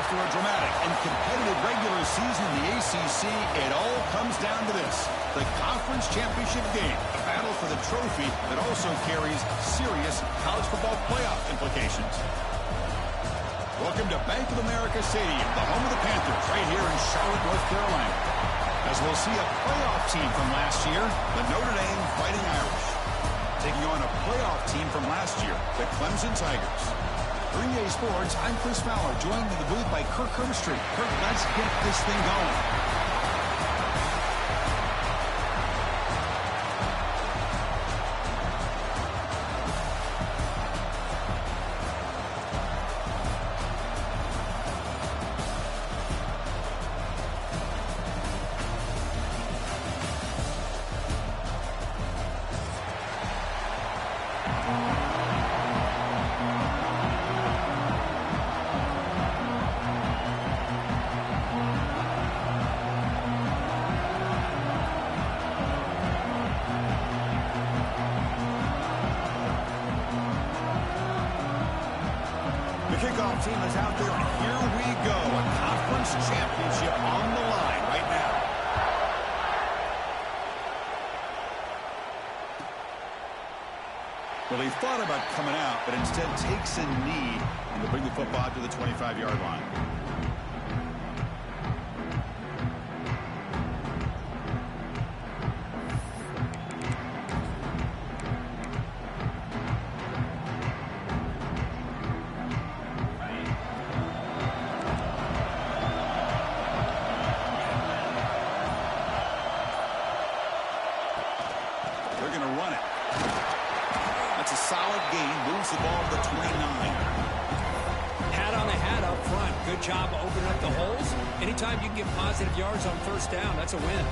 After a dramatic and competitive regular season in the ACC, it all comes down to this: the conference championship game, a battle for the trophy that also carries serious college football playoff implications. Welcome to Bank of America Stadium, the home of the Panthers, right here in Charlotte, North Carolina. As we'll see a playoff team from last year, the Notre Dame Fighting Irish, taking on a playoff team from last year, the Clemson Tigers. For EA Sports, I'm Chris Fowler, joined in the booth by Kirk Herbstreit. Kirk, let's get this thing going. Kickoff team is out there, and here we go. A conference championship on the line right now. Well, he thought about coming out, but instead takes a knee and to bring the football to the 25-yard line. Solid gain, moves the ball to the 29. Hat on the hat up front. Good job opening up the holes. Anytime you can get positive yards on first down, that's a win.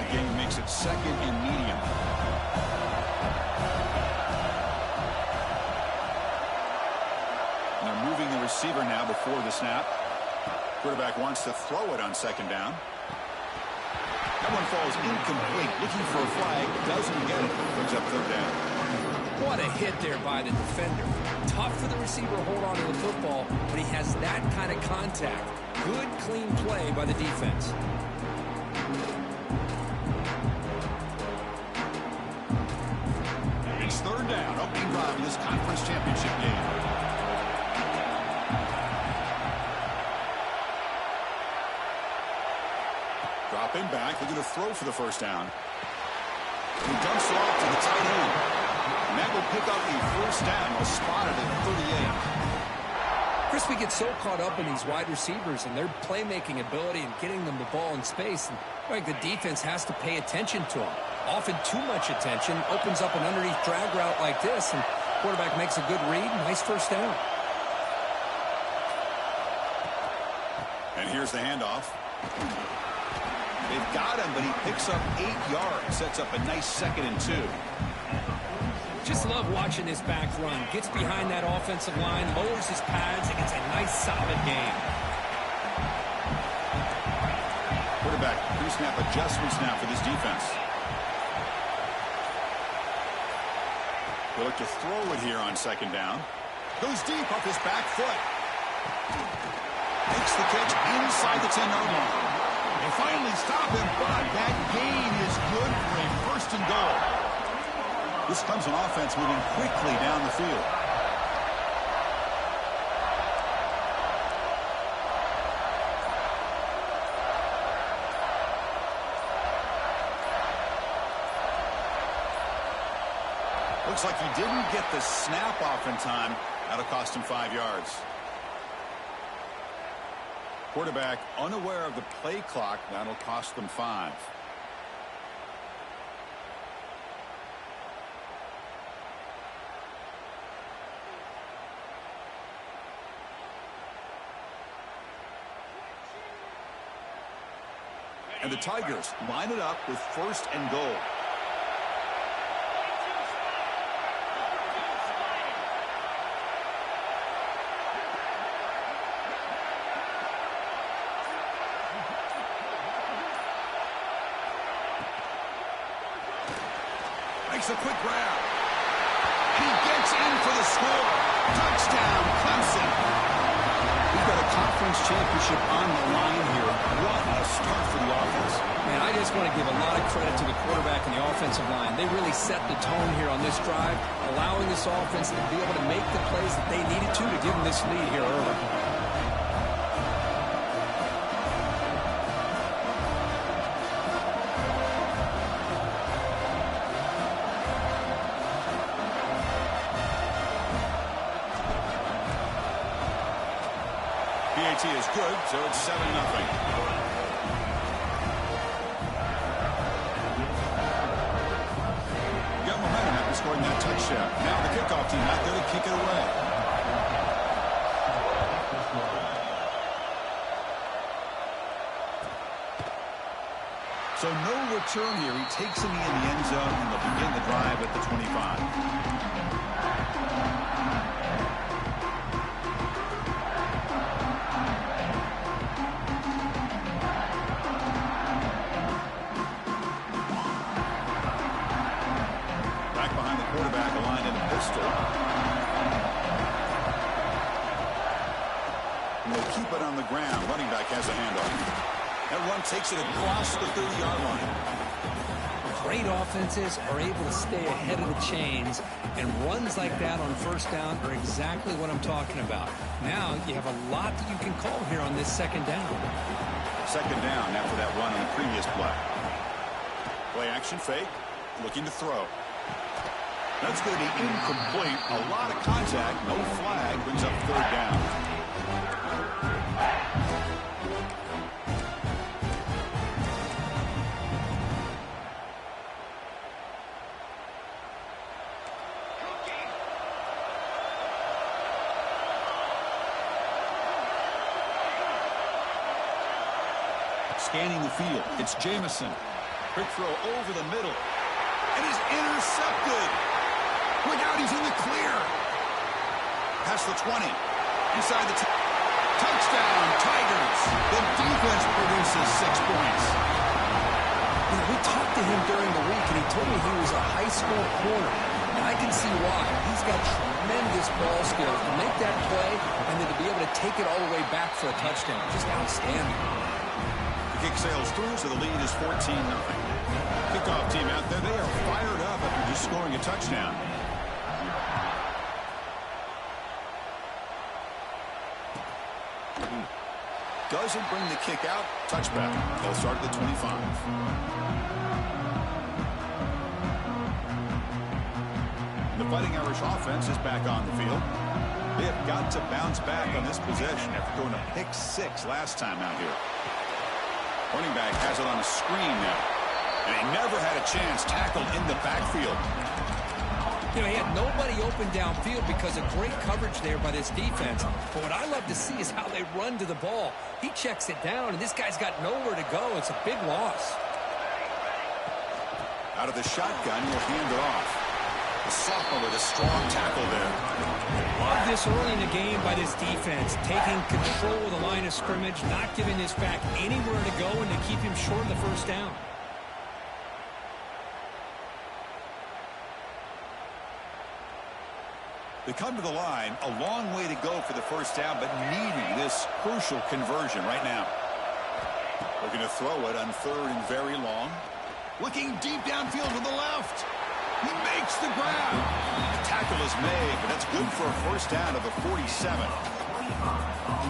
Again, makes it second and medium. And they're moving the receiver now before the snap. Quarterback wants to throw it on second down. That one falls incomplete. Looking for a flag. Doesn't get it. Brings up third down. What a hit there by the defender. Tough for the receiver to hold on to the football, but he has that kind of contact. Good, clean play by the defense. It's third down. Opening drive in this conference championship game. Dropping back, looking to throw for the first down. He dumps it off to the tight end. And that will pick up the first down. He'll spot it at 38. Chris, we get so caught up in these wide receivers and their playmaking ability and getting them the ball in space. And like the defense has to pay attention to them. Often too much attention opens up an underneath drag route like this, and quarterback makes a good read. Nice first down. And here's the handoff. They've got him, but he picks up 8 yards. Sets up a nice 2nd and 2. Just love watching this back run. Gets behind that offensive line, lowers his pads, and gets a nice solid gain. Quarterback pre-snap adjustments now for this defense. He'll look to throw it here on second down. Goes deep off his back foot. Makes the catch inside the 10-yard line. They finally stop him, but that gain is good for a first and goal. This Clemson offense moving quickly down the field. Looks like he didn't get the snap off in time. That'll cost him 5 yards. Quarterback unaware of the play clock. That'll cost them 5. And the Tigers line it up with first and goal. Makes a quick grab. to score. Touchdown, Clemson. We've got a conference championship on the line here. What a start for the offense. Man, I just want to give a lot of credit to the quarterback and the offensive line. They really set the tone here on this drive, allowing this offense to be able to make the plays that they needed to give them this lead here early. PAT is good, so it's 7-0. Scoring that touchdown. Now the kickoff team out there to kick it away. So no return here. He takes him in the end zone, and they'll begin the drive at the 25. Quarterback aligned in a pistol. And they keep it on the ground. Running back has a handoff. That run takes it across the 30-yard line. Great offenses are able to stay ahead of the chains, and runs like that on first down are exactly what I'm talking about. Now you have a lot that you can call here on this second down. Second down after that run on the previous play. Play action fake. Looking to throw. That's going to be incomplete. A lot of contact. No flag. Brings up third down. Scanning the field. It's Jamison. Quick throw over the middle. It is intercepted. Look out, he's in the clear. Past the 20. Inside the touchdown, Tigers. The defense produces 6 points. You know, we talked to him during the week, and he told me he was a high school corner. And I can see why. He's got tremendous ball skills to make that play and then to be able to take it all the way back for a touchdown. Just outstanding. The kick sails through, so the lead is 14-0. Kickoff team out there, they are fired up after just scoring a touchdown. Doesn't bring the kick out. Touchback. They'll start at the 25. The Fighting Irish offense is back on the field. They have got to bounce back on this possession after throwing a pick 6 last time out here. Running back has it on a screen now. And he never had a chance tackled in the backfield. You know, he had nobody open downfield because of great coverage there by this defense. But what I love to see is how they run to the ball. He checks it down, and this guy's got nowhere to go. It's a big loss. Out of the shotgun, he'll hand it off. The sophomore with a strong tackle there. Love this early in the game by this defense, taking control of the line of scrimmage, not giving this back anywhere to go, and to keep him short of the first down. They come to the line, a long way to go for the first down, but needing this crucial conversion right now. Looking to throw it on third and very long. Looking deep downfield to the left. He makes the grab. Tackle is made, but that's good for a first down of the 47.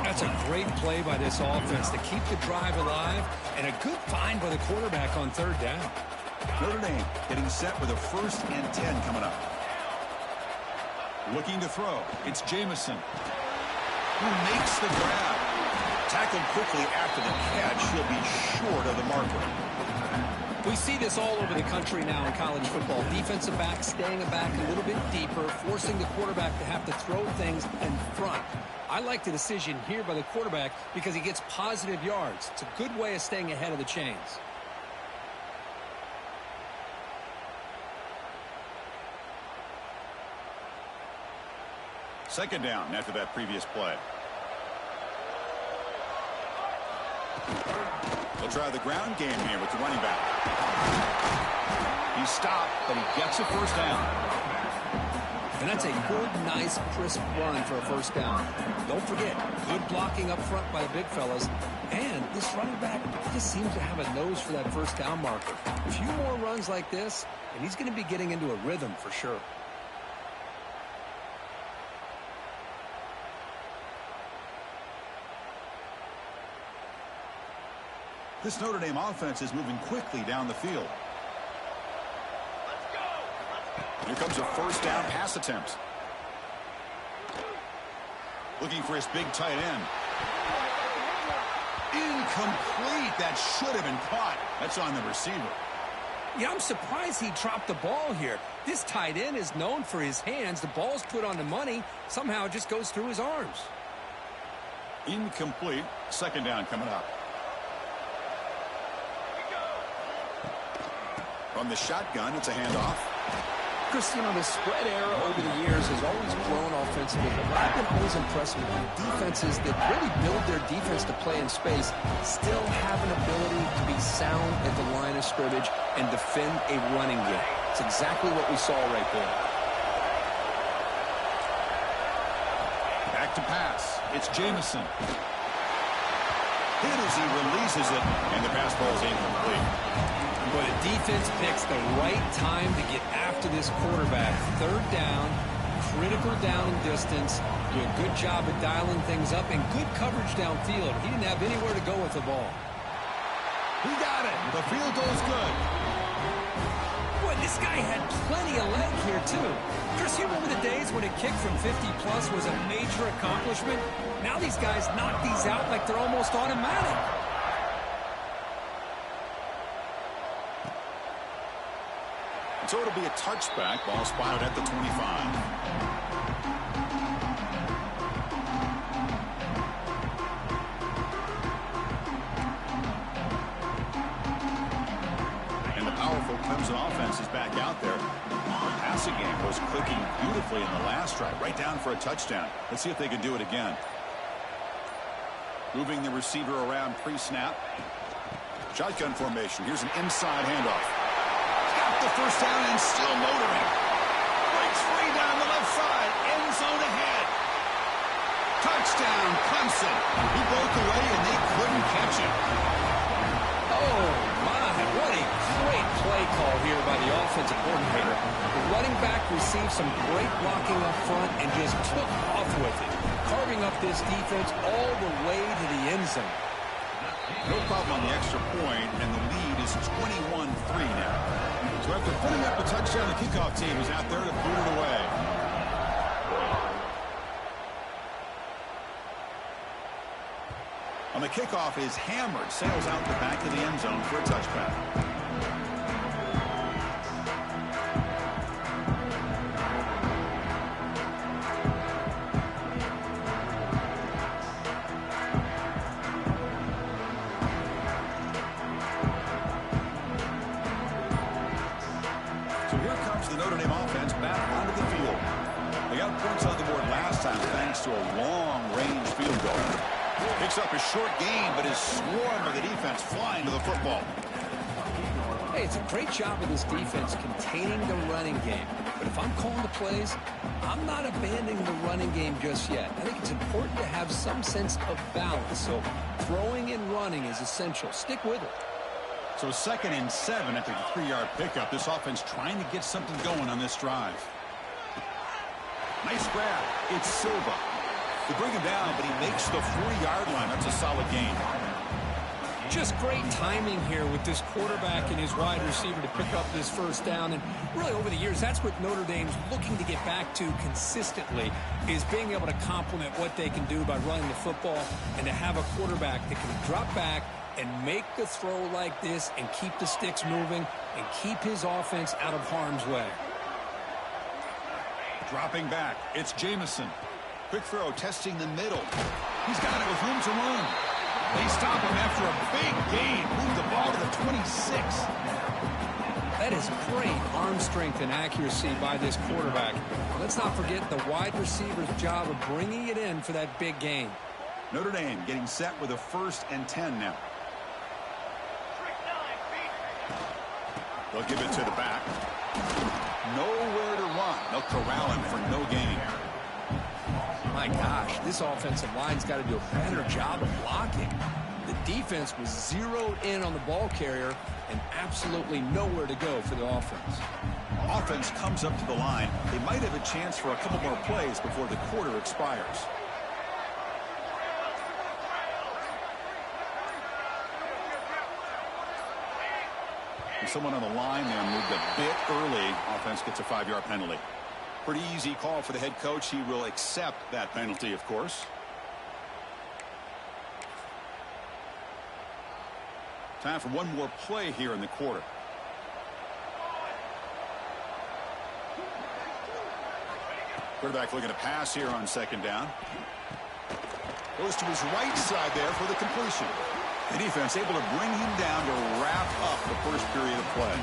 That's a great play by this offense to keep the drive alive, and a good find by the quarterback on third down. Notre Dame getting set with a 1st and 10 coming up. Looking to throw. It's Jamison, who makes the grab. Tackled quickly after the catch. He'll be short of the marker. We see this all over the country now in college football. Defensive backs staying back a little bit deeper, forcing the quarterback to have to throw things in front. I like the decision here by the quarterback because he gets positive yards. It's a good way of staying ahead of the chains. Second down after that previous play. They'll try the ground game here with the running back. He stopped, but he gets a first down. And that's a good, nice, crisp run for a first down. Don't forget, good blocking up front by the big fellas. And this running back just seems to have a nose for that first down marker. A few more runs like this, and he's going to be getting into a rhythm for sure. This Notre Dame offense is moving quickly down the field. Here comes a first down pass attempt. Looking for his big tight end. Incomplete. That should have been caught. That's on the receiver. Yeah, I'm surprised he dropped the ball here. This tight end is known for his hands. The ball's put on the money. Somehow it just goes through his arms. Incomplete. Second down coming up. From the shotgun, it's a handoff. Chris, you know, the spread era over the years has always grown offensively, but what I've been always impressed with defenses that really build their defense to play in space still have an ability to be sound at the line of scrimmage and defend a running game. It's exactly what we saw right there. Back to pass. It's Jamison. Hit as he releases it, and the pass ball is incomplete. But the defense picks the right time to get after this quarterback. Third down, critical down and distance. Do a good job at dialing things up and good coverage downfield. He didn't have anywhere to go with the ball. He got it. The field goes good. Boy, this guy had plenty of leg here, too. Chris, you remember the days when a kick from 50-plus was a major accomplishment? Now these guys knock these out like they're almost automatic. So it'll be a touchback. Ball spotted at the 25. And the powerful Clemson offense is back out there. The passing game was clicking beautifully in the last drive. Right down for a touchdown. Let's see if they can do it again. Moving the receiver around pre-snap. Shotgun formation. Here's an inside handoff. The first down and still motoring. Breaks free down the left side. End zone ahead. Touchdown, Clemson. He broke away and they couldn't catch him. Oh, my. What a great play call here by the offensive coordinator. The running back received some great blocking up front and just took off with it, carving up this defense all the way to the end zone. No problem on the extra point, and the lead is 21-3 now. So after putting up a touchdown, the kickoff team is out there to boot it away. On the kickoff is hammered, sails out the back of the end zone for a touchback. To a long-range field goal. Picks up a short gain, but his swarm of the defense flying to the football. Hey, it's a great job of this defense containing the running game. But if I'm calling the plays, I'm not abandoning the running game just yet. I think it's important to have some sense of balance. So throwing and running is essential. Stick with it. So 2nd and 7 after the 3-yard pickup. This offense trying to get something going on this drive. Nice grab. It's Silva. They bring him down, but he makes the 40-yard line. That's a solid gain. Just great timing here with this quarterback and his wide receiver to pick up this first down. And really over the years, that's what Notre Dame's looking to get back to consistently, is being able to complement what they can do by running the football and to have a quarterback that can drop back and make the throw like this and keep the sticks moving and keep his offense out of harm's way. Dropping back, it's Jamison. Quick throw, testing the middle. He's got it with room to run. They stop him after a big gain. Move the ball to the 26. That is great arm strength and accuracy by this quarterback. Let's not forget the wide receiver's job of bringing it in for that big gain. Notre Dame getting set with a 1st and 10 now. They'll give it to the back. Nowhere to run. on. They'll corral him for no gain. My gosh, this offensive line's got to do a better job of blocking. The defense was zeroed in on the ball carrier and absolutely nowhere to go for the offense. Offense comes up to the line. They might have a chance for a couple more plays before the quarter expires. And someone on the line there moved a bit early. Offense gets a 5-yard penalty. Pretty easy call for the head coach. He will accept that penalty, of course. Time for one more play here in the quarter. Quarterback looking to pass here on second down. Goes to his right side there for the completion. The defense able to bring him down to wrap up the first period of play.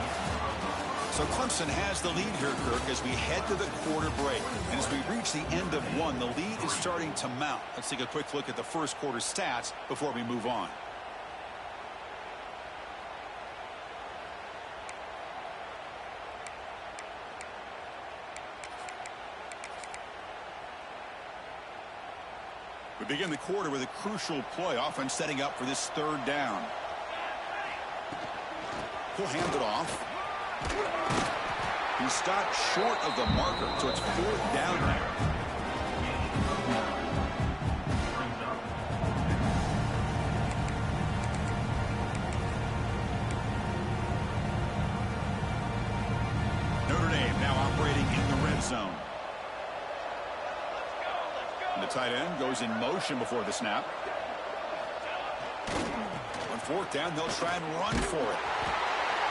So Clemson has the lead here, Kirk, as we head to the quarter break. And as we reach the end of one, the lead is starting to mount. Let's take a quick look at the first quarter stats before we move on. We begin the quarter with a crucial play. Offense setting up for this third down. He'll hand it off. He stopped short of the marker, so it's fourth down here. Notre Dame now operating in the red zone. And the tight end goes in motion before the snap. On fourth down, they'll try and run for it.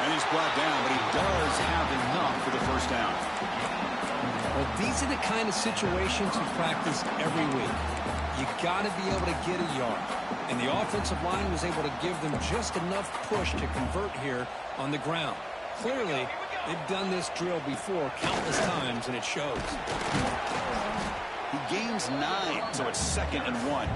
And he's brought down, but he does have enough for the first down. Well, these are the kind of situations you practice every week. You got to be able to get a yard. And the offensive line was able to give them just enough push to convert here on the ground. Clearly, they've done this drill before countless times, and it shows. He gains 9, so it's 2nd and 1.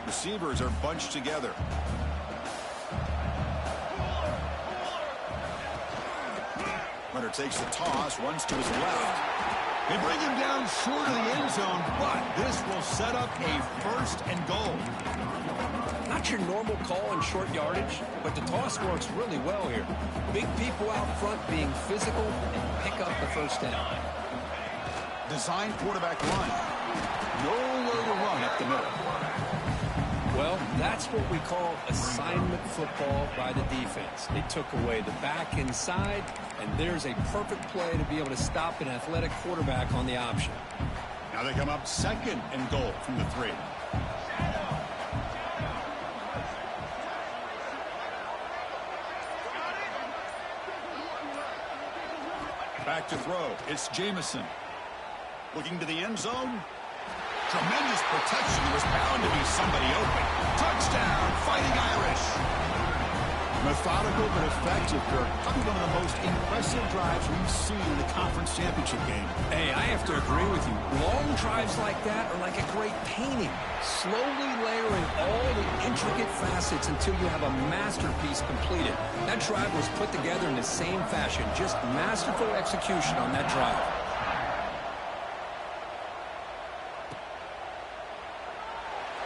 Receivers are bunched together. Runner takes the toss, runs to his left. They bring him down short of the end zone, but this will set up a 1st and goal. Not your normal call in short yardage, but the toss works really well here. Big people out front being physical and pick up the first down. Design quarterback run. Nowhere to run up the middle. Well, that's what we call assignment football by the defense. They took away the back inside, and there's a perfect play to be able to stop an athletic quarterback on the option. Now they come up 2nd and goal from the 3. Back to throw. It's Jamison. Looking to the end zone. Tremendous protection. There was bound to be somebody open. Touchdown, Fighting Irish. Methodical but effective, Kirk. Probably one of the most impressive drives we've seen in the conference championship game. Hey, I have to agree with you. Long drives like that are like a great painting. Slowly layering all the intricate facets until you have a masterpiece completed. That drive was put together in the same fashion. Just masterful execution on that drive.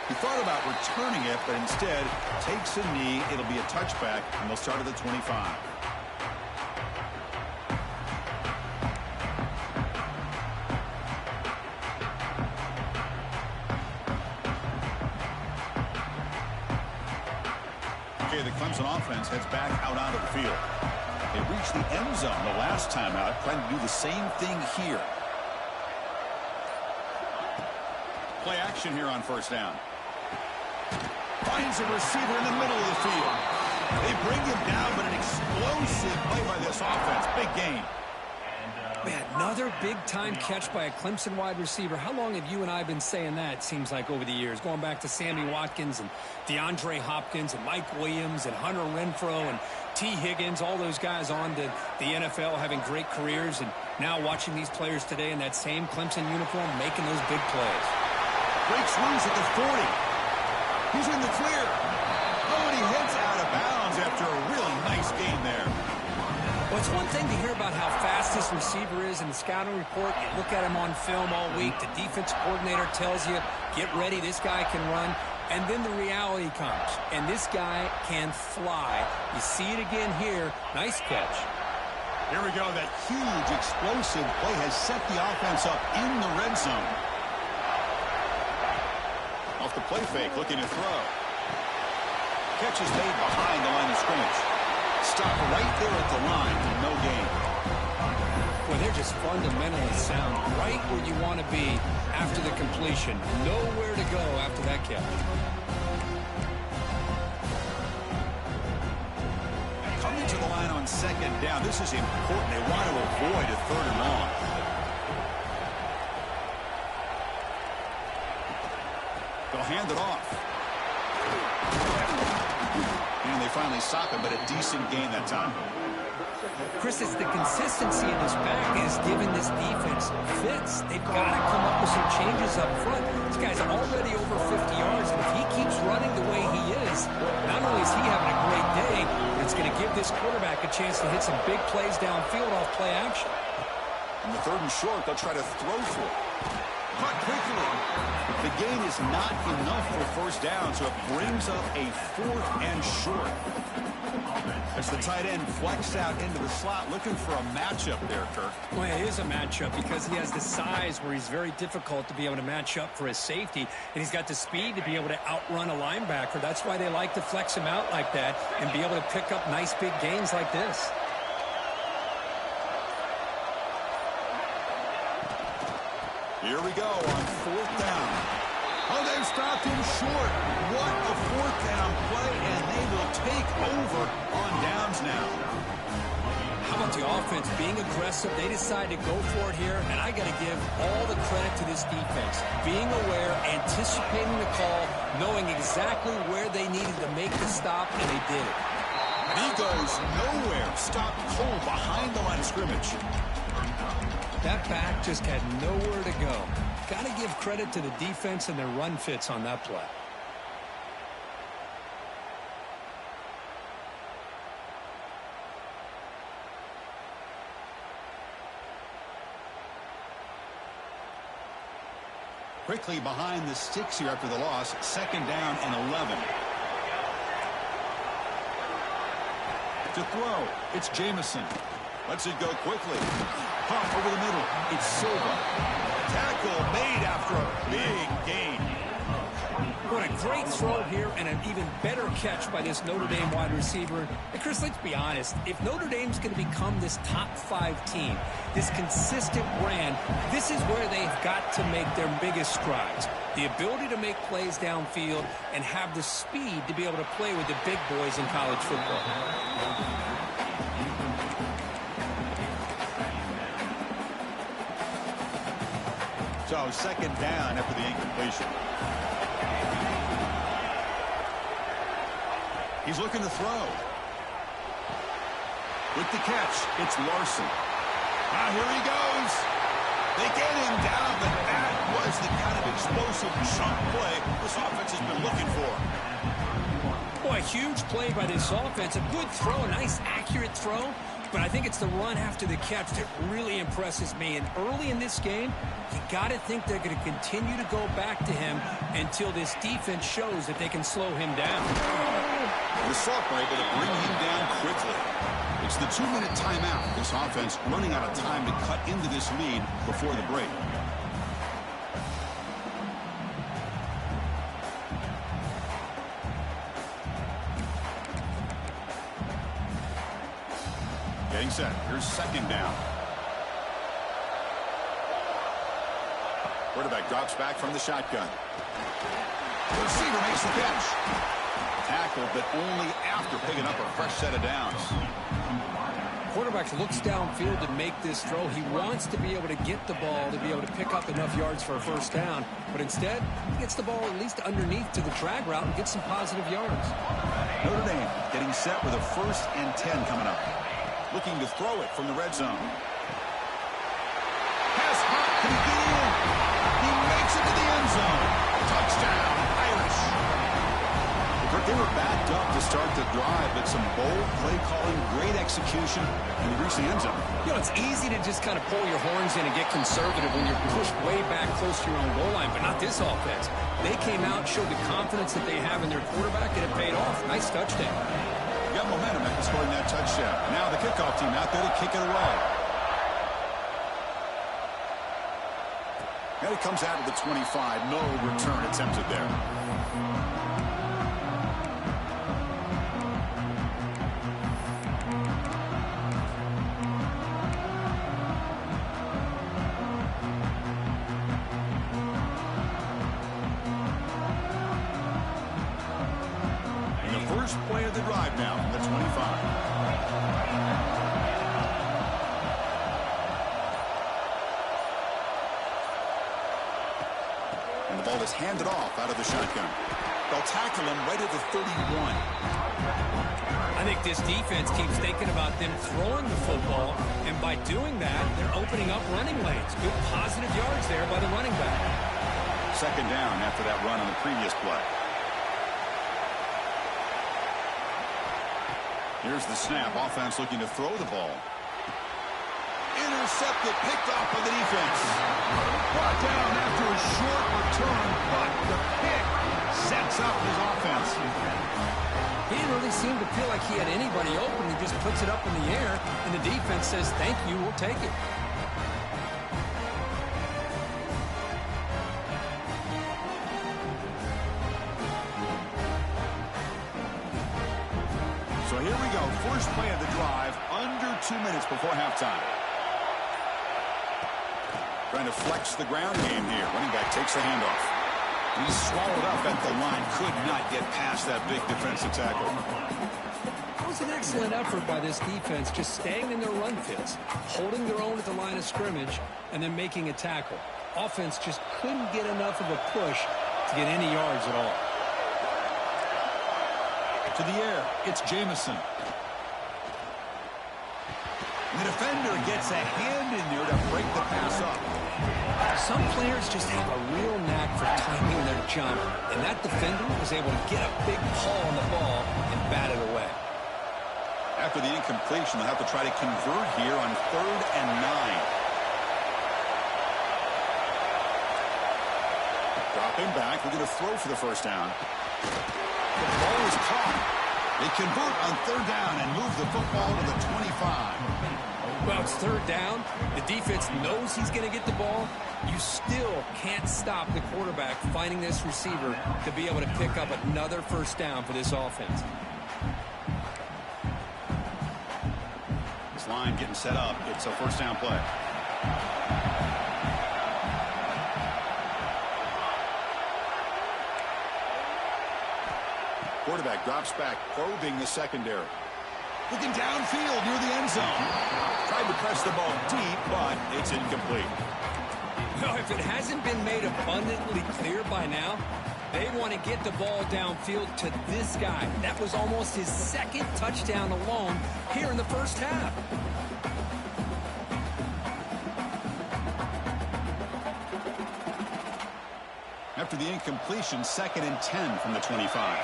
He thought about returning it, but instead takes a knee. It'll be a touchback, and they'll start at the 25. Okay, the Clemson offense heads back out onto the field. They reached the end zone the last time out, trying to do the same thing here. Play action here on first down. Finds a receiver in the middle of the field. They bring him down, but an explosive play by this offense. Big gain. Man, another big-time catch by a Clemson wide receiver. How long have you and I been saying that, it seems like, over the years? Going back to Sammy Watkins and DeAndre Hopkins and Mike Williams and Hunter Renfrow and T. Higgins, all those guys on to the NFL having great careers. And now watching these players today in that same Clemson uniform making those big plays. Breaks loose at the 40. He's in the clear. Oh, and he heads out of bounds after a really nice gain there. Well, it's one thing to hear about how fast this receiver is in the scouting report. You look at him on film all week. The defense coordinator tells you, get ready, this guy can run. And then the reality comes, and this guy can fly. You see it again here. Nice catch. Here we go. That huge explosive play has set the offense up in the red zone. Off the play fake, looking to throw. Catch is made behind the line of scrimmage. Stop right there at the line, no gain. Well, they're just fundamentally sound, right where you want to be after the completion. Nowhere to go after that catch. Coming to the line on second down. This is important. They want to avoid a third and long. They'll hand it off. And they finally stop him, but a decent gain that time. Chris, it's the consistency in his back is giving this defense fits. They've got to come up with some changes up front. This guy's already over 50 yards, and if he keeps running the way he is, not only is he having a great day, but it's going to give this quarterback a chance to hit some big plays downfield off play action. On the third and short, they'll try to throw for it. Caught quickly. The gain is not enough for first down, so it brings up a 4th and short. As the tight end flexed out into the slot, looking for a matchup there, Kirk. Well, it is a matchup because he has the size where he's very difficult to be able to match up for his safety, and he's got the speed to be able to outrun a linebacker. That's why they like to flex him out like that and be able to pick up nice big gains like this. Here we go on 4th down. Oh, they've stopped him short. What a 4th down play, and they will take over on downs now. How about the offense being aggressive? They decide to go for it here, and I got to give all the credit to this defense. Being aware, anticipating the call, knowing exactly where they needed to make the stop, and they did it. He goes nowhere. Stopped cold behind the line of scrimmage. That back just had nowhere to go. Got to give credit to the defense and their run fits on that play. Quickly behind the sticks here after the loss. 2nd down and 11. To throw, it's Jamison. Lets it go quickly. Pump over the middle. It's Silva. Tackle made after a big gain. What a great throw here and an even better catch by this Notre Dame wide receiver. And Chris, let's be honest. If Notre Dame's going to become this top 5 team, this consistent brand, this is where they've got to make their biggest strides. The ability to make plays downfield and have the speed to be able to play with the big boys in college football. So 2nd down after the incompletion. He's looking to throw. With the catch, it's Larson. Now here he goes. They get him down, but that was the kind of explosive chunk play this offense has been looking for. Boy, a huge play by this offense. A good throw, a nice accurate throw. But I think it's the run after the catch that really impresses me. And early in this game, you got to think they're going to continue to go back to him until this defense shows that they can slow him down. The Soft were able to bring him down quickly. It's the 2-minute timeout. This offense running out of time to cut into this lead before the break. Getting set. Here's 2nd down. Quarterback drops back from the shotgun. The receiver makes the catch. Tackle, but only after picking up a fresh set of downs. Quarterback looks downfield to make this throw. He wants to be able to get the ball to be able to pick up enough yards for a first down. But instead, he gets the ball at least underneath to the drag route and gets some positive yards. Notre Dame getting set with a 1st and 10 coming up. Looking to throw it from the red zone. Pass hot. Can he get in? He makes it to the end zone. Touchdown, Irish. They were backed up to start the drive, but some bold play calling, great execution, and they reached the end zone. You know, it's easy to just kind of pull your horns in and get conservative when you're pushed way back close to your own goal line, but not this offense. They came out, showed the confidence that they have in their quarterback, and it paid off. Nice touchdown. You got momentum after scoring that touchdown. Now the kickoff team out there to kick it away. And it comes out of the 25. No return attempted there. Play of the drive now from the 25. And the ball is handed off out of the shotgun. They'll tackle him right at the 31. I think this defense keeps thinking about them throwing the football, and by doing that, they're opening up running lanes. Good positive yards there by the running back. 2nd down after that run on the previous play. Here's the snap. Offense looking to throw the ball. Intercepted, picked off by the defense. Brought down after a short return, but the pick sets up his offense. He didn't really seem to feel like he had anybody open. He just puts it up in the air, and the defense says, thank you, we'll take it. So here we go. First play of the drive, under 2 minutes before halftime. Trying to flex the ground game here. Running back takes the handoff. He's swallowed up at the line. Could not get past that big defensive tackle. It was an excellent effort by this defense, just staying in their run fits, holding their own at the line of scrimmage, and then making a tackle. Offense just couldn't get enough of a push to get any yards at all. To the air, it's Jamison. The defender gets a hand in there to break the pass up. Some players just have a real knack for timing their jump, and that defender was able to get a big paw on the ball and bat it away. After the incompletion, they'll have to try to convert here on 3rd and 9. Dropping back, we're going to throw for the first down. The ball is caught. They convert on 3rd down and move the football to the 25. Well, it's 3rd down. The defense knows he's going to get the ball. You still can't stop the quarterback finding this receiver to be able to pick up another first down for this offense. This line getting set up. It's a first down play. Quarterback drops back, probing the secondary. Looking downfield near the end zone. Tried to press the ball deep, but it's incomplete. Well, if it hasn't been made abundantly clear by now, they want to get the ball downfield to this guy. That was almost his 2nd touchdown alone here in the first half. After the incompletion, 2nd and 10 from the 25.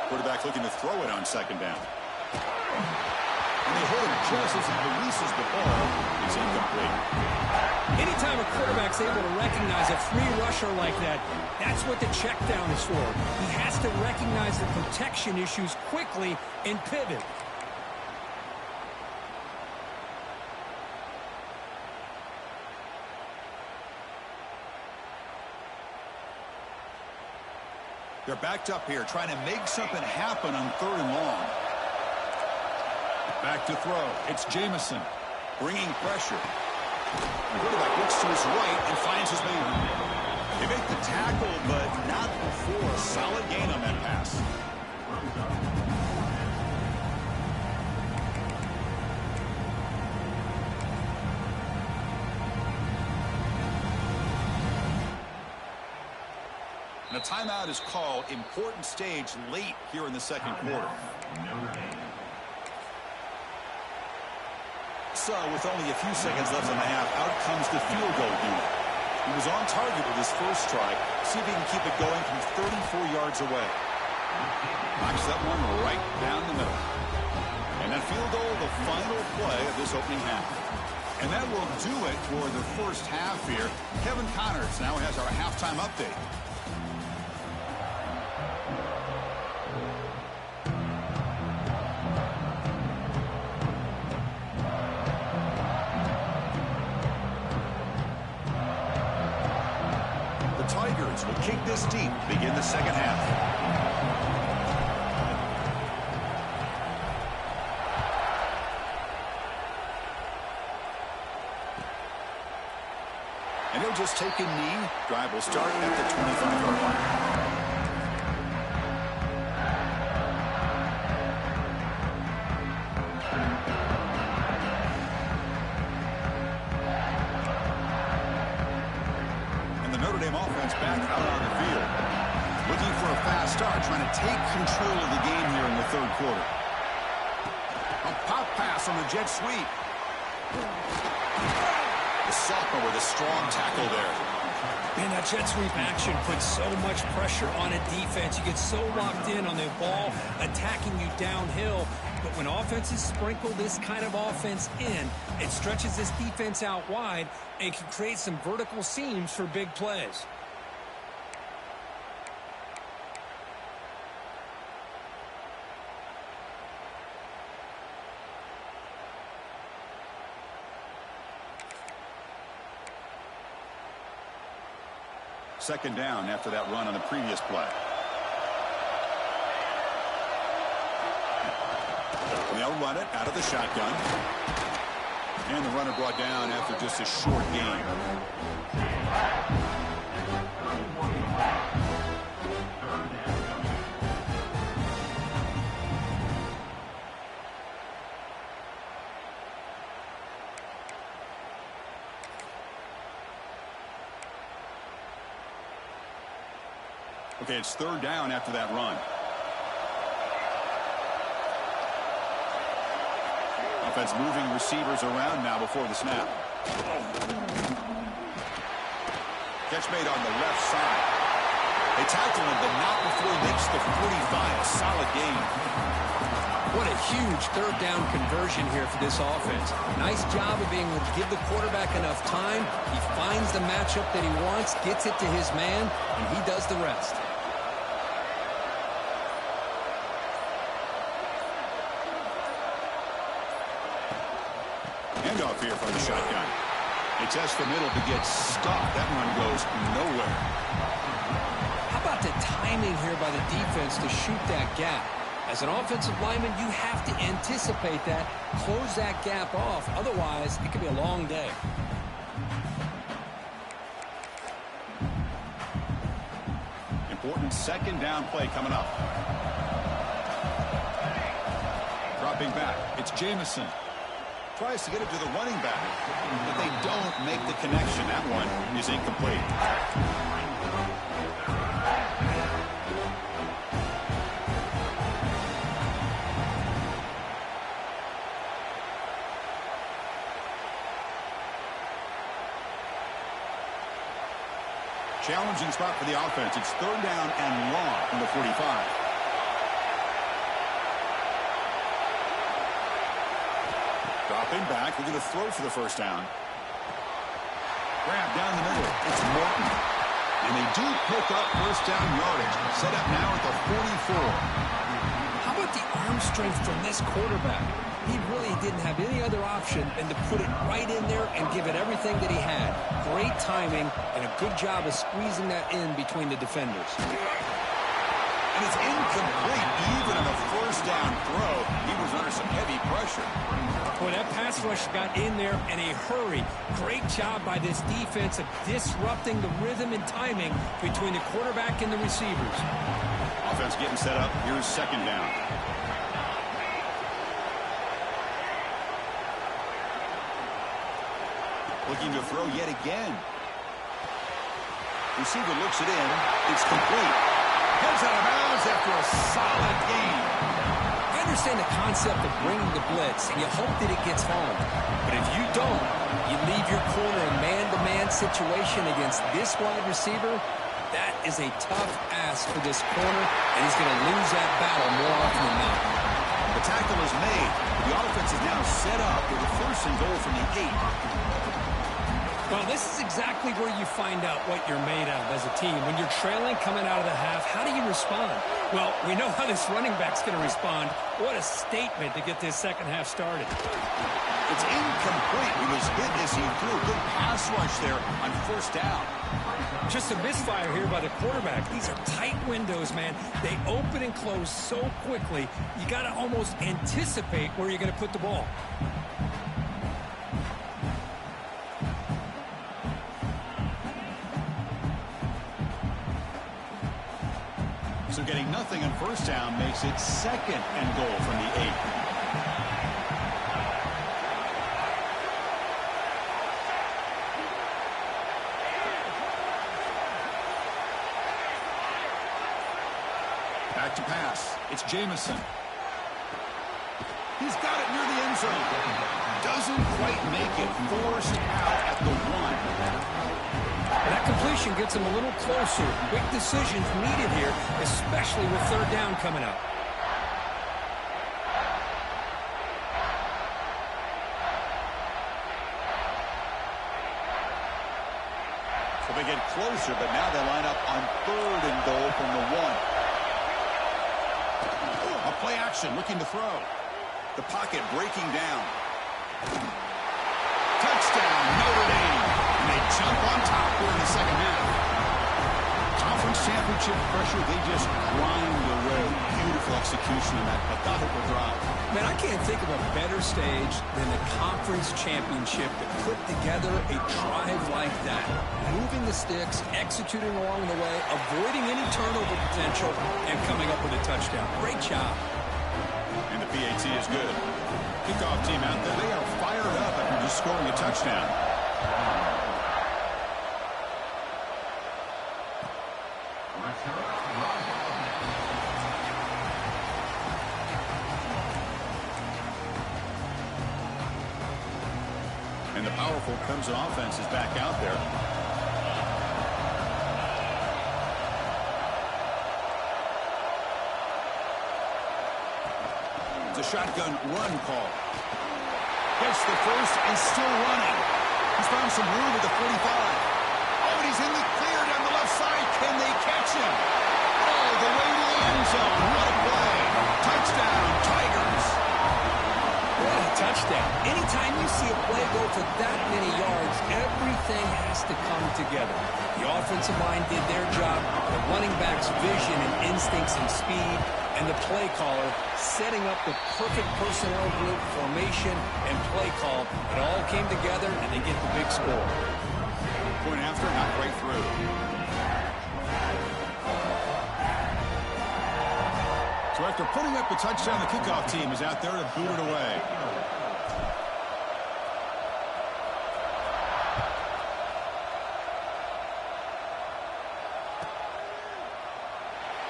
Quarterback looking to throw it on 2nd down. And they hold him just as he releases the ball. It's incomplete. Anytime a quarterback's able to recognize a free rusher like that, that's what the check down is for. He has to recognize the protection issues quickly and pivot. They're backed up here, trying to make something happen on 3rd and long. Back to throw. It's Jamison bringing pressure. The quarterback looks to his right and finds his man. They make the tackle, but not before a solid gain on that pass. And a timeout is called. Important stage late here in the second quarter. So, with only a few seconds left in the half, out comes the field goal unit. He was on target with his first try. See if he can keep it going from 34 yards away. Knocks that one right down the middle. And that field goal, the final play of this opening half. And that will do it for the first half here. Kevin Connors now has our halftime update. Tigers will kick this deep, begin the second half. And he'll just take a knee. Drive will start at the 25-yard line. Back out on the field. Looking for a fast start, trying to take control of the game here in the third quarter. A pop pass on the jet sweep. The sophomore with a strong tackle there. Man, that jet sweep action puts so much pressure on a defense. You get so locked in on the ball attacking you downhill. But when offenses sprinkle this kind of offense in, it stretches this defense out wide and can create some vertical seams for big plays. Second down after that run on the previous play. They'll run it out of the shotgun. And the runner brought down after just a short gain. Okay, it's third down after that run. Offense moving receivers around now before the snap. Catch made on the left side. They tackle him, but not before he makes the 45. A solid gain. What a huge third down conversion here for this offense. Nice job of being able to give the quarterback enough time. He finds the matchup that he wants, gets it to his man, and he does the rest. Handoff here from the shotgun. They test the middle to get stopped. That one goes nowhere. How about the timing here by the defense to shoot that gap? As an offensive lineman, you have to anticipate that, close that gap off. Otherwise, it could be a long day. Important second down play coming up. Dropping back. It's Jamison. Tries to get it to the running back, but they don't make the connection. That one is incomplete. Challenging spot for the offense. It's third down and long from the 45. Dropping back, we're going to throw for the first down. Grab down the middle. It's Morton. And they do pick up first down yardage. Set up now at the 44. How about the arm strength from this quarterback? He really didn't have any other option than to put it right in there and give it everything that he had. Great timing and a good job of squeezing that in between the defenders. And it's incomplete. Even on a first down throw, he was under some heavy pressure. Boy, that pass rush got in there in a hurry. Great job by this defense of disrupting the rhythm and timing between the quarterback and the receivers. Offense getting set up. Here's second down. Looking to throw yet again. Receiver looks it in. It's complete. Heads out of bounds after a solid gain. I understand the concept of bringing the blitz, and you hope that it gets home. But if you don't, you leave your corner in man-to-man situation against this wide receiver. That is a tough ask for this corner, and he's going to lose that battle more often than not. The tackle is made. The offense is now set up with a first and goal from the 8. Well, this is exactly where you find out what you're made of as a team. When you're trailing coming out of the half, how do you respond? Well, we know how this running back's going to respond. What a statement to get this second half started. It's incomplete. He was hit as he threw a good pass rush there on first down. Just a misfire here by the quarterback. These are tight windows, man. They open and close so quickly, you got to almost anticipate where you're going to put the ball. So getting nothing on first down makes it second and goal from the 8. Back to pass. It's Jamison. He's got it near the end zone. Doesn't quite make it. Forced out at the 1. That completion gets him a little closer. Quick decisions needed here, especially with third down coming up. So they get closer, but now they line up on third and goal from the 1. A play action, looking to throw. The pocket breaking down. Touchdown, Notre Dame. And they jump on top here in the second half. Conference championship pressure, they just grind away. Beautiful execution in that methodical drive. Man, I can't think of a better stage than the conference championship to put together a drive like that. Moving the sticks, executing along the way, avoiding any turnover potential, and coming up with a touchdown. Great job. And the PAT is good. Kickoff team out there, they are fired up after just scoring a touchdown. And the powerful Clemson offense is back out there. It's a shotgun run call. Gets the first and still running. He's found some room at the 45. Oh, and he's in the clear down the left side. Can they catch him? Oh, the way to the end zone. What a play. Touchdown, Tigers. What a touchdown. Anytime you see a play go for that many yards, everything has to come together. The offensive line did their job, the running back's vision and instincts and speed, and the play caller setting up the perfect personnel group, formation, and play call. It all came together, and they get the big score. Point after, not right through. So after putting up the touchdown, the kickoff team is out there to boot it away.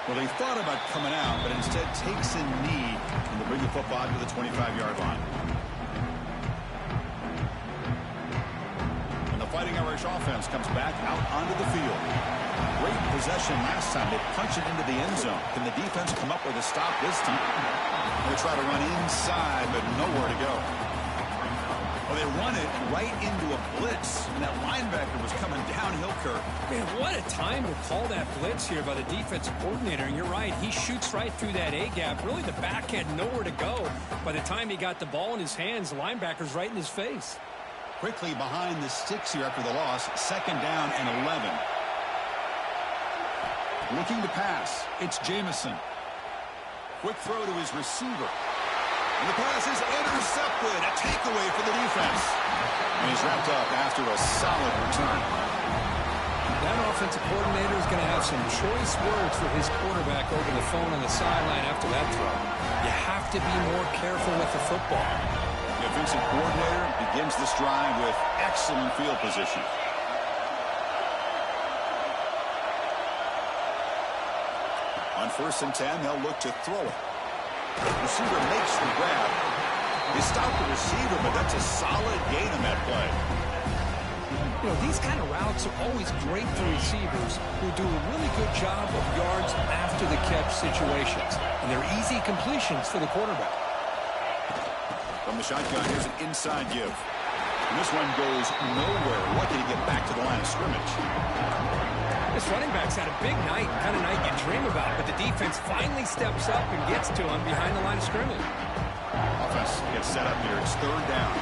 Well, they thought about coming out, but instead takes a knee and they bring the football to the 25-yard line. And the Fighting Irish offense comes back out onto the field. Great possession last time. They punch it into the end zone. Can the defense come up with a stop this time? They try to run inside, but nowhere to go. Well, they run it right into a blitz, and that linebacker was coming downhill curve. Man, what a time to call that blitz here by the defensive coordinator. And you're right, he shoots right through that A-gap. Really, the back had nowhere to go. By the time he got the ball in his hands, the linebacker's right in his face. Quickly behind the sticks here after the loss. Second down and 11. Looking to pass. It's Jamison. Quick throw to his receiver. And the pass is intercepted. A takeaway for the defense. And he's wrapped up after a solid return. That offensive coordinator is going to have some choice words for his quarterback over the phone on the sideline after that throw. You have to be more careful with the football. The offensive coordinator begins this drive with excellent field position. On 1st and 10, they'll look to throw it. The receiver makes the grab. He stopped the receiver, but that's a solid gain on that play. You know, these kind of routes are always great for receivers who do a really good job of yards after the catch situations. And they're easy completions for the quarterback. From the shotgun, here's an inside give. And this one goes nowhere. Lucky to get back to the line of scrimmage. This running back's had a big night, kind of night you dream about, but the defense finally steps up and gets to him behind the line of scrimmage. Offense gets set up here. It's 3rd down.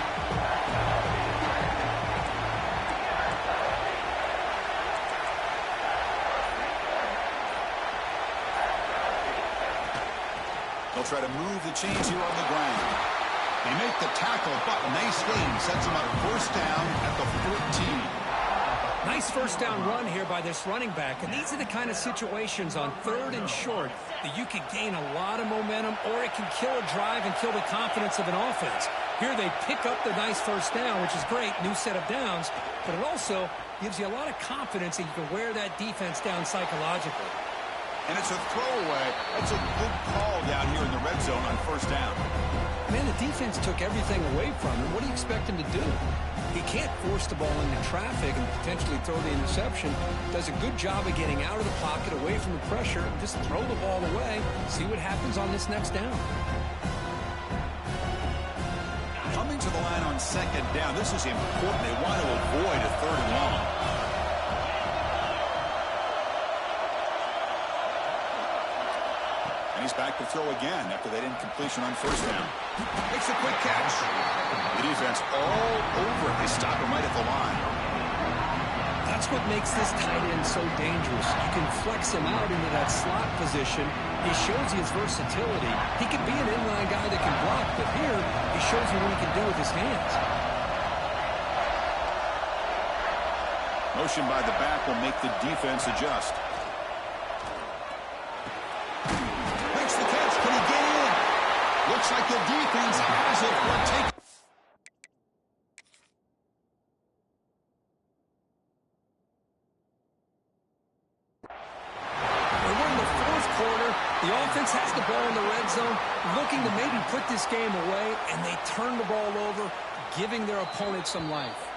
They'll try to move the chains here on the ground. They make the tackle, but nice gain. Sets them up 1st down at the 14. Nice 1st down run here by this running back. And these are the kind of situations on 3rd and short that you can gain a lot of momentum, or it can kill a drive and kill the confidence of an offense. Here they pick up the nice 1st down, which is great, new set of downs, but it also gives you a lot of confidence that you can wear that defense down psychologically. And it's a throwaway. That's a good call down here in the red zone on 1st down. Man, the defense took everything away from him. What do you expect him to do? He can't force the ball into traffic and potentially throw the interception. Does a good job of getting out of the pocket, away from the pressure, and just throw the ball away. See what happens on this next down. Coming to the line on 2nd down. This is important. They want to avoid a 3rd and long. And he's back to throw again after that incompletion on 1st down. Makes a quick catch. The defense all over it. They stop him right at the line. That's what makes this tight end so dangerous. You can flex him out into that slot position. He shows you his versatility. He can be an inline guy that can block, but here he shows you what he can do with his hands. Motion by the back will make the defense adjust. Looks like the defense has it for a take. We're in the 4th quarter. The offense has the ball in the red zone, looking to maybe put this game away, and they turn the ball over, giving their opponent some life.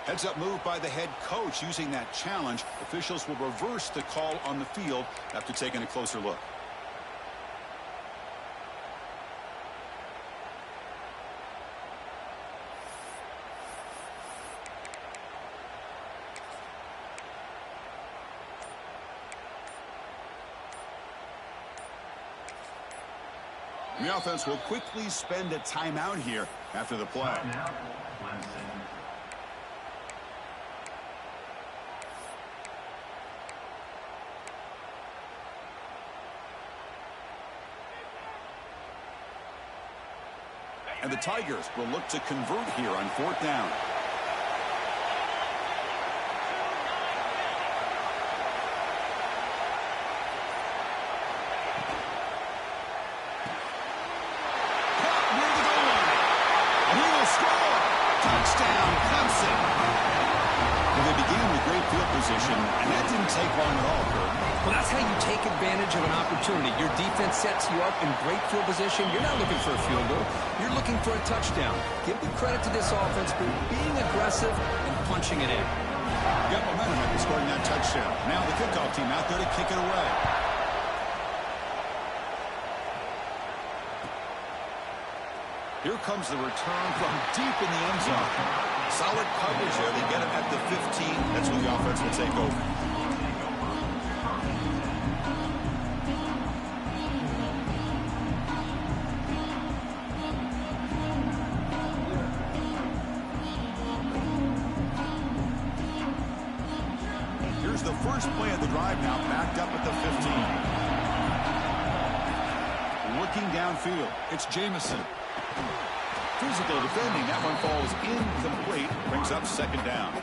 Heads-up move by the head coach using that challenge. Officials will reverse the call on the field after taking a closer look. The offense will quickly spend a timeout here after the play. And the Tigers will look to convert here on 4th down. Touchdown, Clemson. Well, they began with great field position, and that didn't take long at all, Kurt. Well, that's how you take advantage of an opportunity. Your defense sets you up in great field position. You're not looking for a field goal. You're looking for a touchdown. Give the credit to this offense for being aggressive and punching it in. Got momentum after scoring that touchdown. Now the kickoff team out there to kick it away. Here comes the return from deep in the end zone. Solid coverage there. They get him at the 15. That's when the offense will take over. Here's the first play of the drive now, backed up at the 15. looking downfield. It's Jamison. Physical defending. That one falls incomplete. Brings up second down.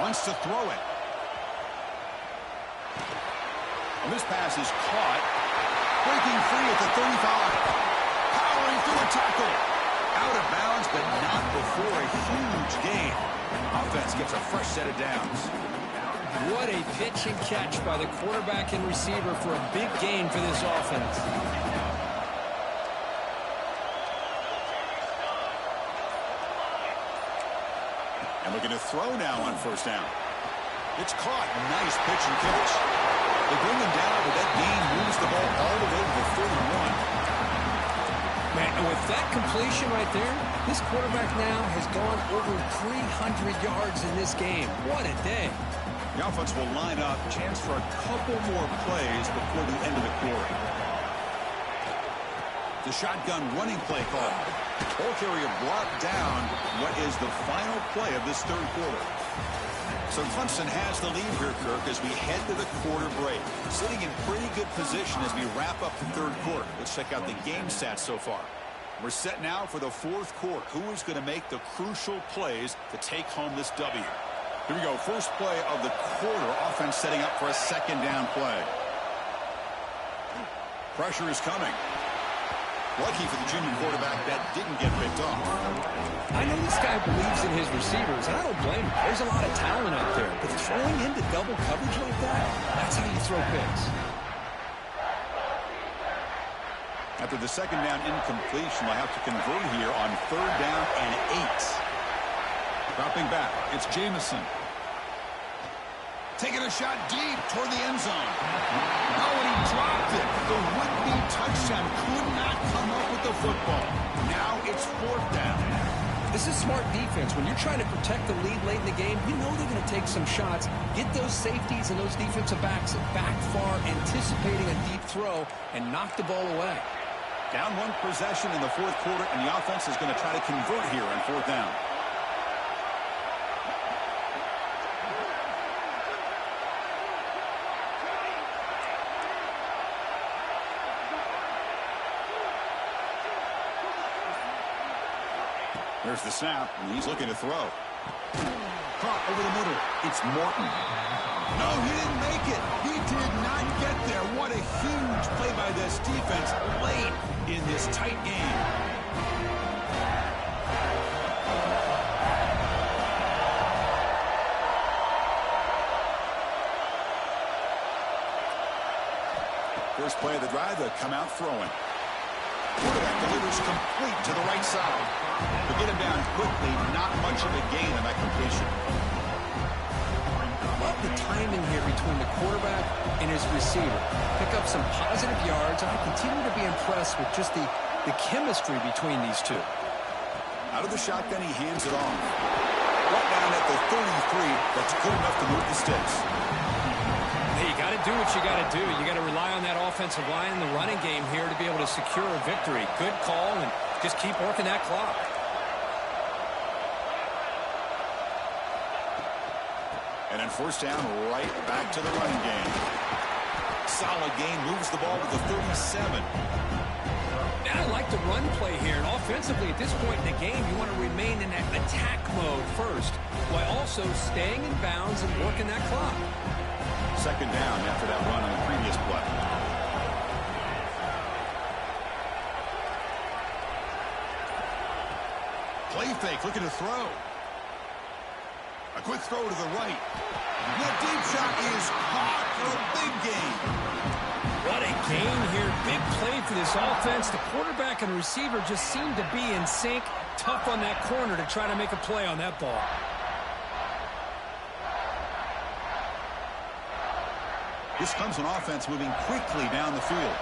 Wants to throw it. And this pass is caught. Breaking free at the 35. Powering through a tackle. Out of bounds, but not before a huge gain. Offense gets a fresh set of downs. What a pitch and catch by the quarterback and receiver for a big gain for this offense. And looking to throw now on first down. It's caught. Nice pitch and catch. They bring him down, but that gain moves the ball all the way to the 31. Man, and with that completion right there, this quarterback now has gone over 300 yards in this game. What a day. The offense will line up. Chance for a couple more plays before the end of the quarter. The shotgun running play call. Ball carrier brought down. What is the final play of this third quarter? So Clemson has the lead here, Kirk, as we head to the quarter break. Sitting in pretty good position as we wrap up the third quarter. Let's check out the game stats so far. We're set now for the fourth quarter. Who is going to make the crucial plays to take home this W? Here we go. First play of the quarter. Offense setting up for a second down play. Pressure is coming. Lucky for the junior quarterback that didn't get picked off. I know this guy believes in his receivers, and I don't blame him. There's a lot of talent out there, but throwing into double coverage like that, that's how you throw picks. After the second down incompletion, they'll have to convert here on third down and 8. Dropping back, it's Jamison. Taking a shot deep toward the end zone. Oh, and he dropped it. The would-be touchdown could not come up with the football. Now it's fourth down. This is smart defense. When you're trying to protect the lead late in the game, you know they're going to take some shots, get those safeties and those defensive backs back far, anticipating a deep throw, and knock the ball away. Down one possession in the fourth quarter, and the offense is going to try to convert here on fourth down. There's the snap, and he's looking to throw. Caught over the middle. It's Morton. No, he didn't make it. He did not get there. What a huge play by this defense late in this tight game. First play of the drive, they'll come out throwing. Quarterback delivers complete to the right side. But get him down quickly, not much of a gain on that completion. Love the timing here between the quarterback and his receiver. Pick up some positive yards, and I continue to be impressed with just the chemistry between these two. Out of the shotgun, he hands it off. Right down at the 33, that's good enough to move the sticks. Hey, you got to do what you got to do. You got to rely on that offensive line in the running game here to be able to secure a victory. Good call, and just keep working that clock. And then first down, right back to the running game. Solid gain, moves the ball to the 37. And I like the run play here. And offensively, at this point in the game, you want to remain in that attack mode first, while also staying in bounds and working that clock. Second down after that run on the previous play. Play fake, looking to throw. A quick throw to the right. The deep shot is caught for a big gain. What a gain here. Big play for this offense. The quarterback and receiver just seem to be in sync. Tough on that corner to try to make a play on that ball. This Clemson offense moving quickly down the field.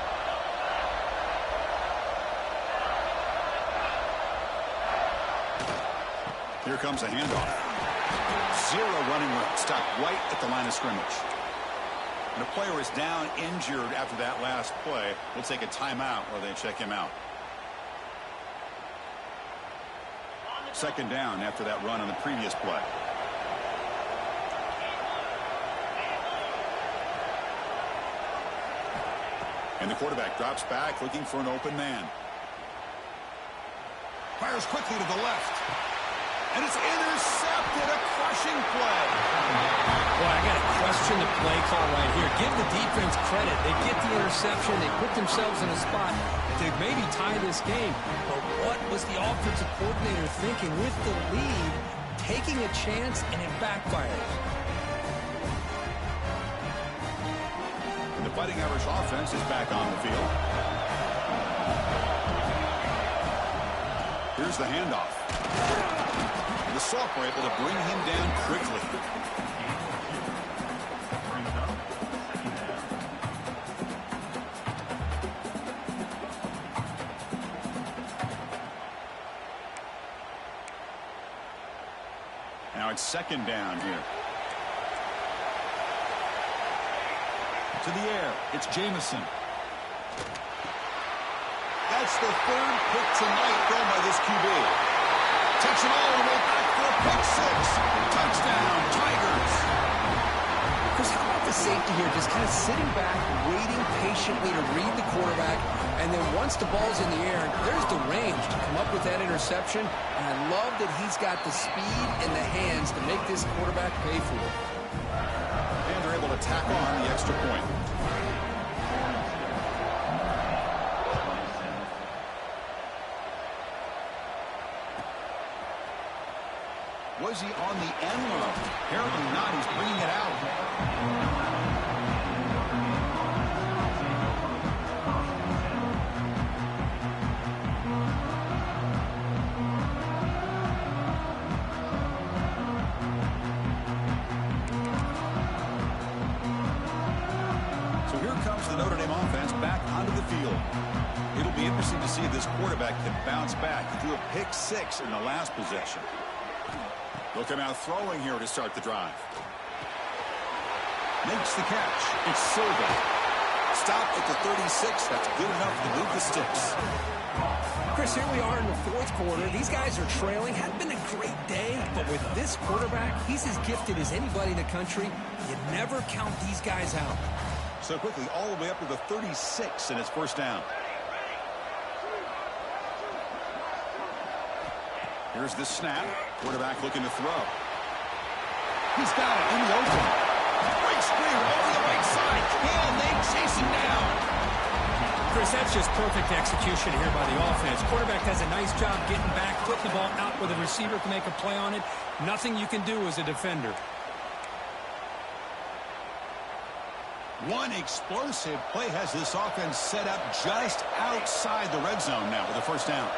Here comes a handoff. Zero running room. Stopped right at the line of scrimmage. And a player is down injured after that last play. We'll take a timeout while they check him out. Second down after that run on the previous play. And the quarterback drops back looking for an open man. Fires quickly to the left. And it's intercepted. A crushing play. Boy, I got to question the play call right here. Give the defense credit. They get the interception. They put themselves in a spot to maybe tie this game. But what was the offensive coordinator thinking with the lead, taking a chance, and it backfires? And the Fighting Irish offense is back on the field. Here's the handoff. The Sauk were able to bring him down quickly. Now it's second down here. To the air, it's Jamison. That's the third pick tonight thrown by this QB. Takes it all the way back for a pick six. Touchdown, Tigers. Chris, how about the safety here? Just kind of sitting back, waiting patiently to read the quarterback. And then once the ball's in the air, there's the range to come up with that interception. And I love that he's got the speed and the hands to make this quarterback pay for it. And they're able to tack on the extra point. Was he on the end line? Apparently not. He's bringing it out. So here comes the Notre Dame offense back onto the field. It'll be interesting to see if this quarterback can bounce back. He threw a pick six in the last possession. They'll come out throwing here to start the drive. Makes the catch. It's Silva. Stopped at the 36. That's good enough to move the sticks. Chris, here we are in the fourth quarter. These guys are trailing. Hadn't been a great day, but with this quarterback, he's as gifted as anybody in the country. You never count these guys out. So quickly, all the way up to the 36 in his first down. Here's the snap. Quarterback looking to throw. He's got it in the open. Great screen over the right side. Can they chase him down? Chris, that's just perfect execution here by the offense. Quarterback does a nice job getting back, putting the ball out where the receiver can make a play on it. Nothing you can do as a defender. One explosive play has this offense set up just outside the red zone now with a first down.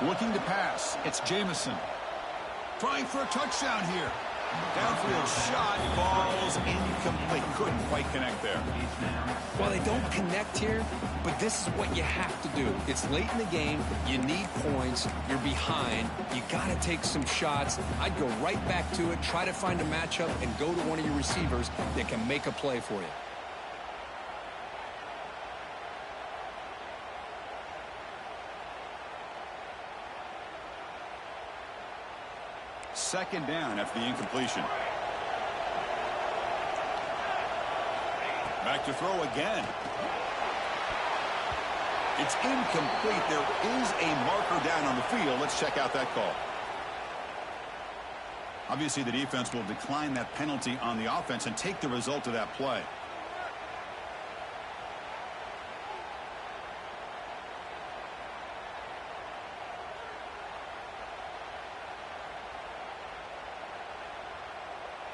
Looking to pass. It's Jamison. Trying for a touchdown here. Downfield shot. Falls incomplete. Couldn't quite connect there. Well, they don't connect here, but this is what you have to do. It's late in the game. You need points. You're behind. You got to take some shots. I'd go right back to it, try to find a matchup, and go to one of your receivers that can make a play for you. Second down after the incompletion. Back to throw again. It's incomplete. There is a marker down on the field. Let's check out that call. Obviously, the defense will decline that penalty on the offense and take the result of that play.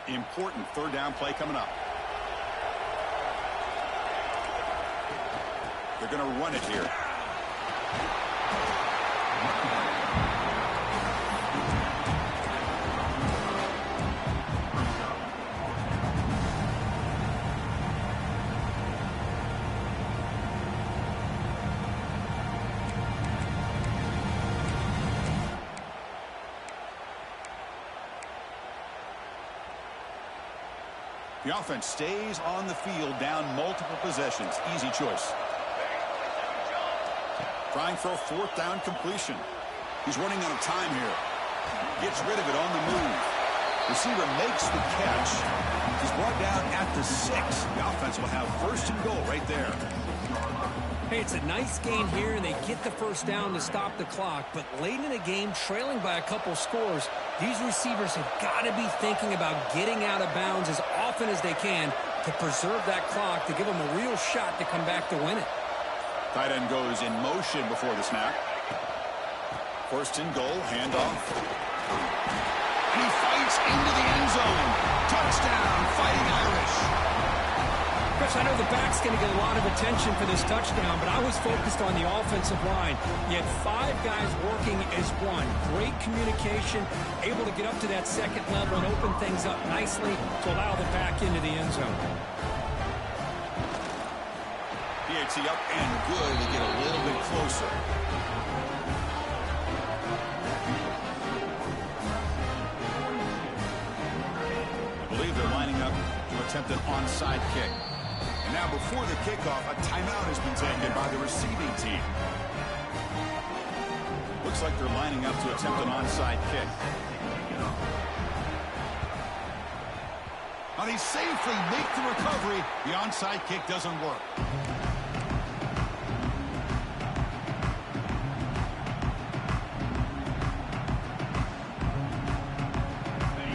Important third down play coming up. They're going to run it here. The offense stays on the field, down multiple possessions. Easy choice. Trying for a 4th down completion. He's running out of time here. Gets rid of it on the move. Receiver makes the catch. He's brought down at the 6. The offense will have 1st and goal right there. Hey, it's a nice gain here, and they get the 1st down to stop the clock. But late in the game, trailing by a couple scores, these receivers have got to be thinking about getting out of bounds as often as they can to preserve that clock, to give them a real shot to come back to win it. Tight end goes in motion before the snap. 1st and goal, handoff. And he fights into the end zone. Touchdown, Fighting Irish. Chris, I know the back's going to get a lot of attention for this touchdown, but I was focused on the offensive line. You had 5 guys working as one. Great communication, able to get up to that 2nd level and open things up nicely to allow the back into the end zone. PAT up and good to get a little bit closer. I believe they're lining up to attempt an onside kick. And now before the kickoff, a timeout has been taken by the receiving team. Looks like they're lining up to attempt an onside kick. Now they safely make the recovery. The onside kick doesn't work.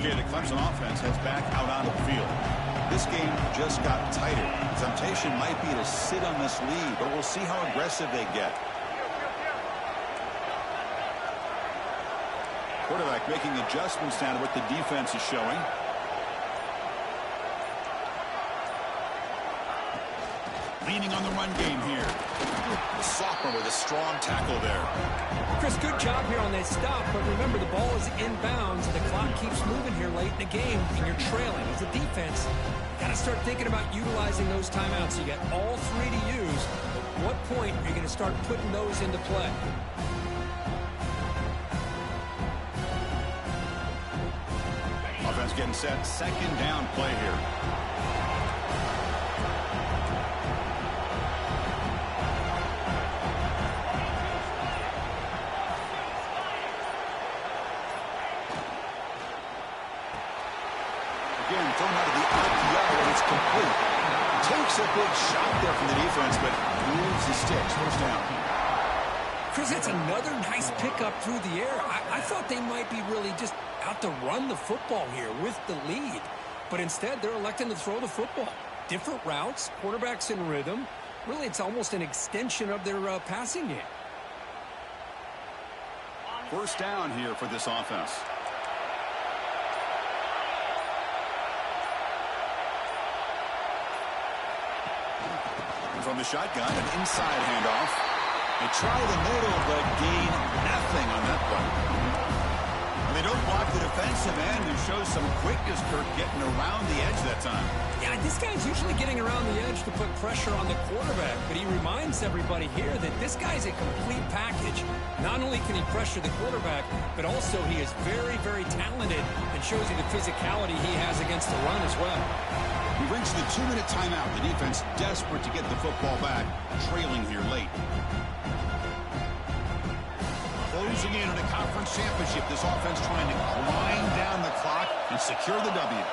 Okay, the Clemson offense heads back out onto the field. This game just got tighter. Temptation might be to sit on this lead, but we'll see how aggressive they get. Quarterback making adjustments down to what the defense is showing. Leaning on the run game here. The sophomore with a strong tackle there. Chris, good job here on that stop, but remember the ball is inbounds and the clock keeps moving here late in the game and you're trailing. As a defense, got to start thinking about utilizing those timeouts. You got all 3 to use. At what point are you going to start putting those into play? Offense getting set. 2nd down play here. Again, thrown out of the RPO, and it's complete. Takes a big shot there from the defense, but moves the sticks. 1st down. Chris, that's another nice pickup through the air. I thought they might be really just out to run the football here with the lead. But instead, they're electing to throw the football. Different routes, quarterbacks in rhythm. Really, it's almost an extension of their passing game. 1st down here for this offense. From the shotgun, an inside handoff. They try the middle, but gain nothing on that play. And they don't block the defensive end, who shows some quickness, Kirk, getting around the edge that time. Yeah, this guy's usually getting around the edge to put pressure on the quarterback, but he reminds everybody here that this guy's a complete package. Not only can he pressure the quarterback, but also he is very, very talented and shows you the physicality he has against the run as well. We reached the 2-minute timeout. The defense desperate to get the football back, trailing here late. Closing in on a conference championship, this offense trying to grind down the clock and secure the W.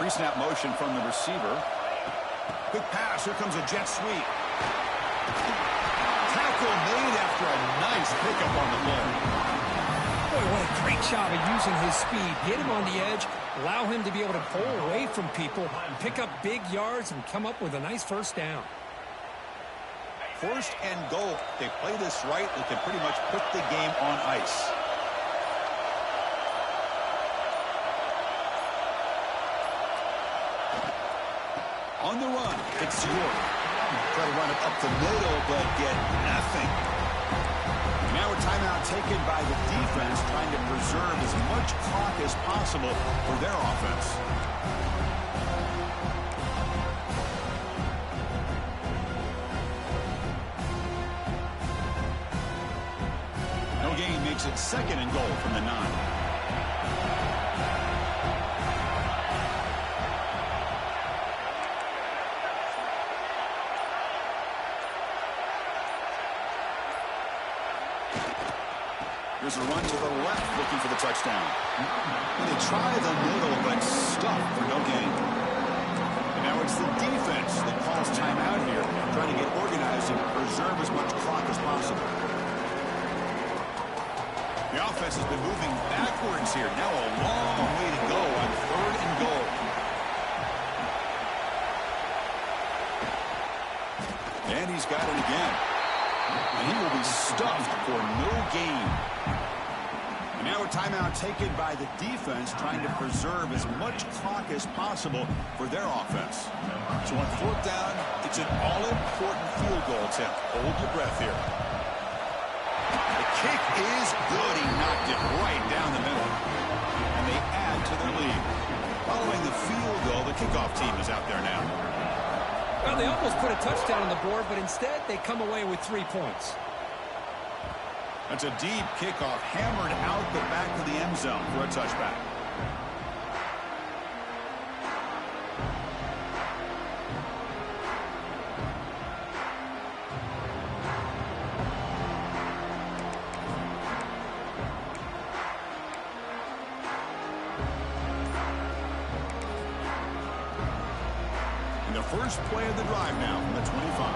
Pre-snap motion from the receiver. Quick pass. Here comes a jet sweep. Tackle made after a nice pickup on the play. Boy, what a great job of using his speed. Hit him on the edge, allow him to be able to pull away from people, pick up big yards, and come up with a nice 1st down. 1st and goal. They play this right, they can pretty much put the game on ice. On the run, it's York. Try to run it up the middle, but get nothing. Now a timeout taken by the defense, trying to preserve as much clock as possible for their offense. No gain makes it 2nd and goal from the 9. Here's a run to the left looking for the touchdown. And they try the middle, but stuffed for no gain. And now it's the defense that calls timeout here, trying to get organized and preserve as much clock as possible. The offense has been moving backwards here. Now a long way to go on 3rd and goal. And he's got it again. And he will be stuffed for no gain. And now a timeout taken by the defense, trying to preserve as much clock as possible for their offense. So on 4th down, it's an all-important field goal attempt. Hold your breath here. The kick is good. He knocked it right down the middle. And they add to their lead. Following the field goal, the kickoff team is out there now. Well, they almost put a touchdown on the board, but instead they come away with 3 points. That's a deep kickoff, hammered out the back of the end zone for a touchback. First play of the drive now from the 25.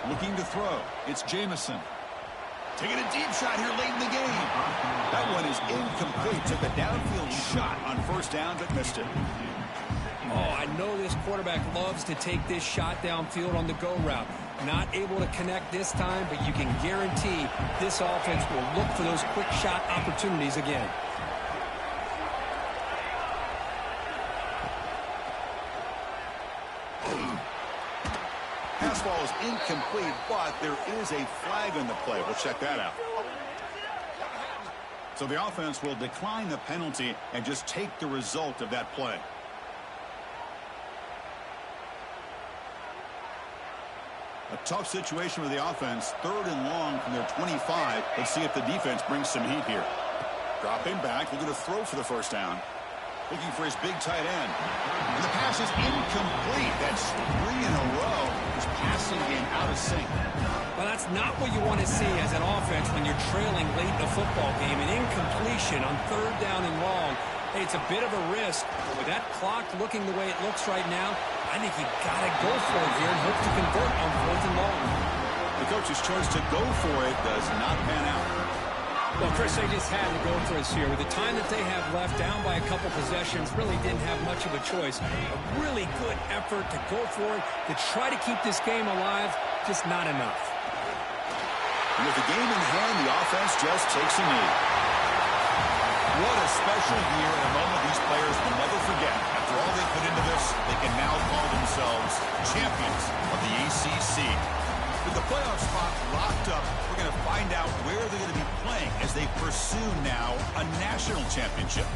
Looking to throw. It's Jamison. Taking a deep shot here late in the game. That one is incomplete. Took a downfield shot on 1st down, but missed it. Oh, I know this quarterback loves to take this shot downfield on the go route. Not able to connect this time, but you can guarantee this offense will look for those quick shot opportunities again. Pass ball is incomplete, but there is a flag on the play. We'll check that out. So the offense will decline the penalty and just take the result of that play. A tough situation with the offense. 3rd and long from their 25. Let's see if the defense brings some heat here. Dropping back, looking to throw for the 1st down. Looking for his big tight end. And the pass is incomplete. That's 3 in a row. His passing game out of sync. Well, that's not what you want to see as an offense when you're trailing late in a football game. An incompletion on 3rd down and long. Hey, it's a bit of a risk. But with that clock looking the way it looks right now, I think you've got to go for it here and hope to convert on 4th and long. The coach's choice to go for it does not pan out. Well, Chris, they just had to go for us here. With the time that they have left, down by a couple possessions, really didn't have much of a choice. A really good effort to go for it, to try to keep this game alive, just not enough. And with the game in hand, the offense just takes a knee. What a special year and a moment these players will never forget. After all they put into this, they can now call themselves champions of the ACC. With the playoff spot locked up, we're going to find out where they're going to be playing as they pursue now a national championship.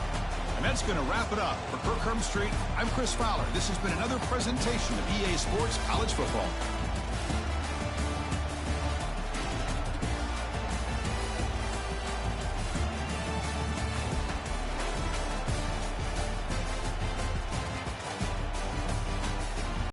And that's going to wrap it up. For Kirk Street, I'm Chris Fowler. This has been another presentation of EA Sports College Football.